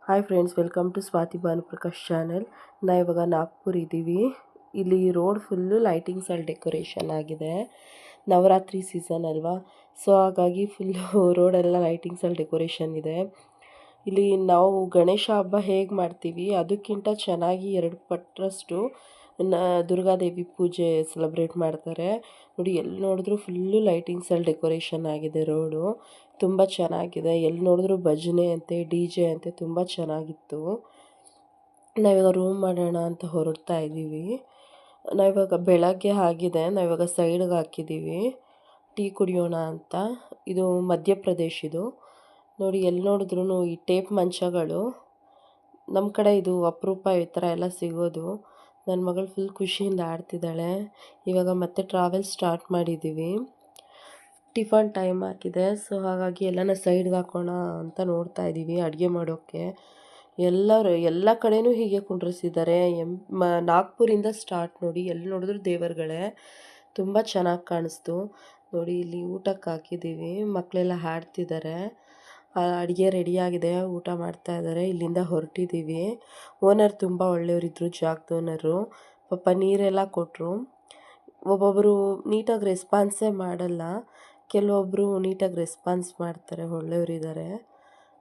Hi friends, welcome to Swathi Bhanuprakash channel. ನಾವು ಇವಾಗ ನಾಗ್ಪುರ್ ಇದ್ದೀವಿ. ಇಲ್ಲಿ ರೋಡ್ ಫುಲ್ಲು ಲೈಟಿಂಗ್ಸಲ್ಲಿ ಡೆಕೋರೇಷನ್ ಆಗಿದೆ. ನವರಾತ್ರಿ ಸೀಸನ್ ಅಲ್ವಾ, ಸೊ ಹಾಗಾಗಿ ಫುಲ್ಲು ರೋಡೆಲ್ಲ ಲೈಟಿಂಗ್ಸಲ್ಲಿ ಡೆಕೋರೇಷನ್ ಇದೆ. ಇಲ್ಲಿ ನಾವು ಗಣೇಶ ಹಬ್ಬ ಹೇಗೆ ಮಾಡ್ತೀವಿ ಅದಕ್ಕಿಂತ ಚೆನ್ನಾಗಿ 2 ಪಟ್ಟರಷ್ಟು ದುರ್ಗಾದೇವಿ ಪೂಜೆ ಸೆಲೆಬ್ರೇಟ್ ಮಾಡ್ತಾರೆ. ನೋಡಿ, ಎಲ್ಲಿ ನೋಡಿದ್ರೂ ಫುಲ್ಲು ಲೈಟಿಂಗ್ಸಲ್ಲಿ ಡೆಕೋರೇಷನ್ ಆಗಿದೆ. ರೋಡು ತುಂಬ ಚೆನ್ನಾಗಿದೆ. ಎಲ್ಲಿ ನೋಡಿದ್ರೂ ಭಜನೆ ಅಂತೆ, DJ ಅಂತೆ, ತುಂಬ ಚೆನ್ನಾಗಿತ್ತು. ನಾವಿವಾಗ ರೂಮ್ ಮಾಡೋಣ ಅಂತ ಹೊರಡ್ತಾ ಇದ್ದೀವಿ. ನಾವಿವಾಗ ಬೆಳಗ್ಗೆ ಆಗಿದೆ, ನಾವಿವಾಗ ಸೈಡ್ಗೆ ಹಾಕಿದ್ದೀವಿ ಟೀ ಕುಡಿಯೋಣ ಅಂತ. ಇದು ಮಧ್ಯಪ್ರದೇಶ್. ಇದು ನೋಡಿ, ಎಲ್ಲಿ ನೋಡಿದ್ರೂ ಈ ಟೇಪ್ ಮಂಚಗಳು. ನಮ್ಮ ಕಡೆ ಇದು ಅಪರೂಪ ಈ ಥರ ಎಲ್ಲ ಸಿಗೋದು. ನನ್ನ ಮಗಳು ಫುಲ್ ಖುಷಿಯಿಂದ ಆಡ್ತಿದ್ದಾಳೆ. ಇವಾಗ ಮತ್ತೆ ಟ್ರಾವೆಲ್ ಸ್ಟಾರ್ಟ್ ಮಾಡಿದ್ದೀವಿ. ಟಿಫನ್ ಟೈಮ್ ಆಗಿದೆ, ಸೊ ಹಾಗಾಗಿ ಎಲ್ಲನ ಸೈಡ್ಗೆ ಹಾಕೋಣ ಅಂತ ನೋಡ್ತಾ ಇದ್ದೀವಿ ಅಡುಗೆ ಮಾಡೋಕ್ಕೆ. ಎಲ್ಲ ಕಡೆನೂ ಹೀಗೆ ಕುಂಡ್ರಿಸಿದ್ದಾರೆ. ನಾಗ್ಪುರಿಂದ ಸ್ಟಾರ್ಟ್ ನೋಡಿ, ಎಲ್ಲಿ ನೋಡಿದ್ರು ದೇವರುಗಳೇ. ತುಂಬ ಚೆನ್ನಾಗಿ ಕಾಣಿಸ್ತು. ನೋಡಿ, ಇಲ್ಲಿ ಊಟಕ್ಕೆ ಹಾಕಿದ್ದೀವಿ. ಮಕ್ಕಳೆಲ್ಲ ಹಾಡ್ತಿದ್ದಾರೆ. ಅಡುಗೆ ರೆಡಿಯಾಗಿದೆ, ಊಟ ಮಾಡ್ತಾ ಇದ್ದಾರೆ. ಇಲ್ಲಿಂದ ಹೊರಟಿದ್ದೀವಿ. ಓನರ್ ತುಂಬ ಒಳ್ಳೆಯವರಿದ್ದರು, ಜಾಗದ ಓನರು. ಪಾಪ ನೀರೆಲ್ಲ ಕೊಟ್ಟರು. ಒಬ್ಬೊಬ್ಬರು ನೀಟಾಗಿ ರೆಸ್ಪಾನ್ಸೇ ಮಾಡಲ್ಲ, ಕೆಲವೊಬ್ಬರು ನೀಟಾಗಿ ರೆಸ್ಪಾನ್ಸ್ ಮಾಡ್ತಾರೆ, ಒಳ್ಳೆಯವರಿದ್ದಾರೆ.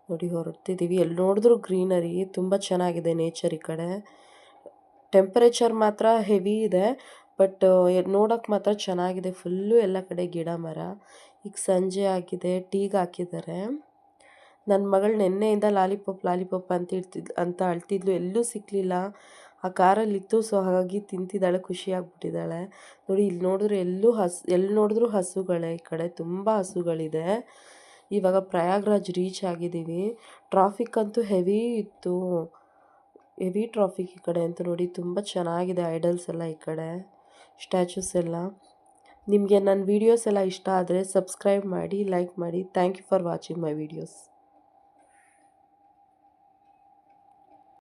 ನೋಡಿ, ಹೊರಡ್ತಿದ್ದೀವಿ. ಎಲ್ಲಿ ನೋಡಿದ್ರೂ ಗ್ರೀನರಿ, ತುಂಬ ಚೆನ್ನಾಗಿದೆ ನೇಚರ್ ಈ ಕಡೆ. ಟೆಂಪರೇಚರ್ ಮಾತ್ರ ಹೆವಿ ಇದೆ, ಬಟ್ ನೋಡೋಕ್ಕೆ ಮಾತ್ರ ಚೆನ್ನಾಗಿದೆ. ಫುಲ್ಲು ಎಲ್ಲ ಕಡೆ ಗಿಡ ಮರ. ಈಗ ಸಂಜೆ ಆಗಿದೆ, ಟೀಗೆ ಹಾಕಿದ್ದಾರೆ. ನನ್ನ ಮಗಳು ನೆನ್ನೆಯಿಂದ ಲಾಲಿಪಾಪ್ ಅಂತ ಅಳ್ತಿದ್ಲು. ಎಲ್ಲೂ ಸಿಕ್ಕಲಿಲ್ಲ. ಆ ಕಾರಲ್ಲಿತ್ತು, ಸೊ ಹಾಗಾಗಿ ತಿಂತಿದ್ದಾಳೆ, ಖುಷಿಯಾಗ್ಬಿಟ್ಟಿದ್ದಾಳೆ. ನೋಡಿ, ಎಲ್ಲಿ ನೋಡಿದ್ರೂ ಹಸುಗಳೇ. ಈ ಕಡೆ ತುಂಬ ಹಸುಗಳಿದೆ. ಇವಾಗ ಪ್ರಯಾಗ್ರಾಜ್ ರೀಚ್ ಆಗಿದ್ದೀವಿ. ಟ್ರಾಫಿಕ್ ಅಂತೂ ಹೆವಿ ಇತ್ತು, ಹೆವಿ ಟ್ರಾಫಿಕ್ ಈ ಕಡೆ ಅಂತೂ. ನೋಡಿ, ತುಂಬ ಚೆನ್ನಾಗಿದೆ ಐಡಲ್ಸ್ ಎಲ್ಲ ಈ ಕಡೆ, ಸ್ಟ್ಯಾಚುಸ್ ಎಲ್ಲ. ನಿಮಗೆ ನನ್ನ ವೀಡಿಯೋಸ್ ಎಲ್ಲ ಇಷ್ಟ ಆದರೆ ಸಬ್ಸ್ಕ್ರೈಬ್ ಮಾಡಿ, ಲೈಕ್ ಮಾಡಿ. Thank you for watching my videos.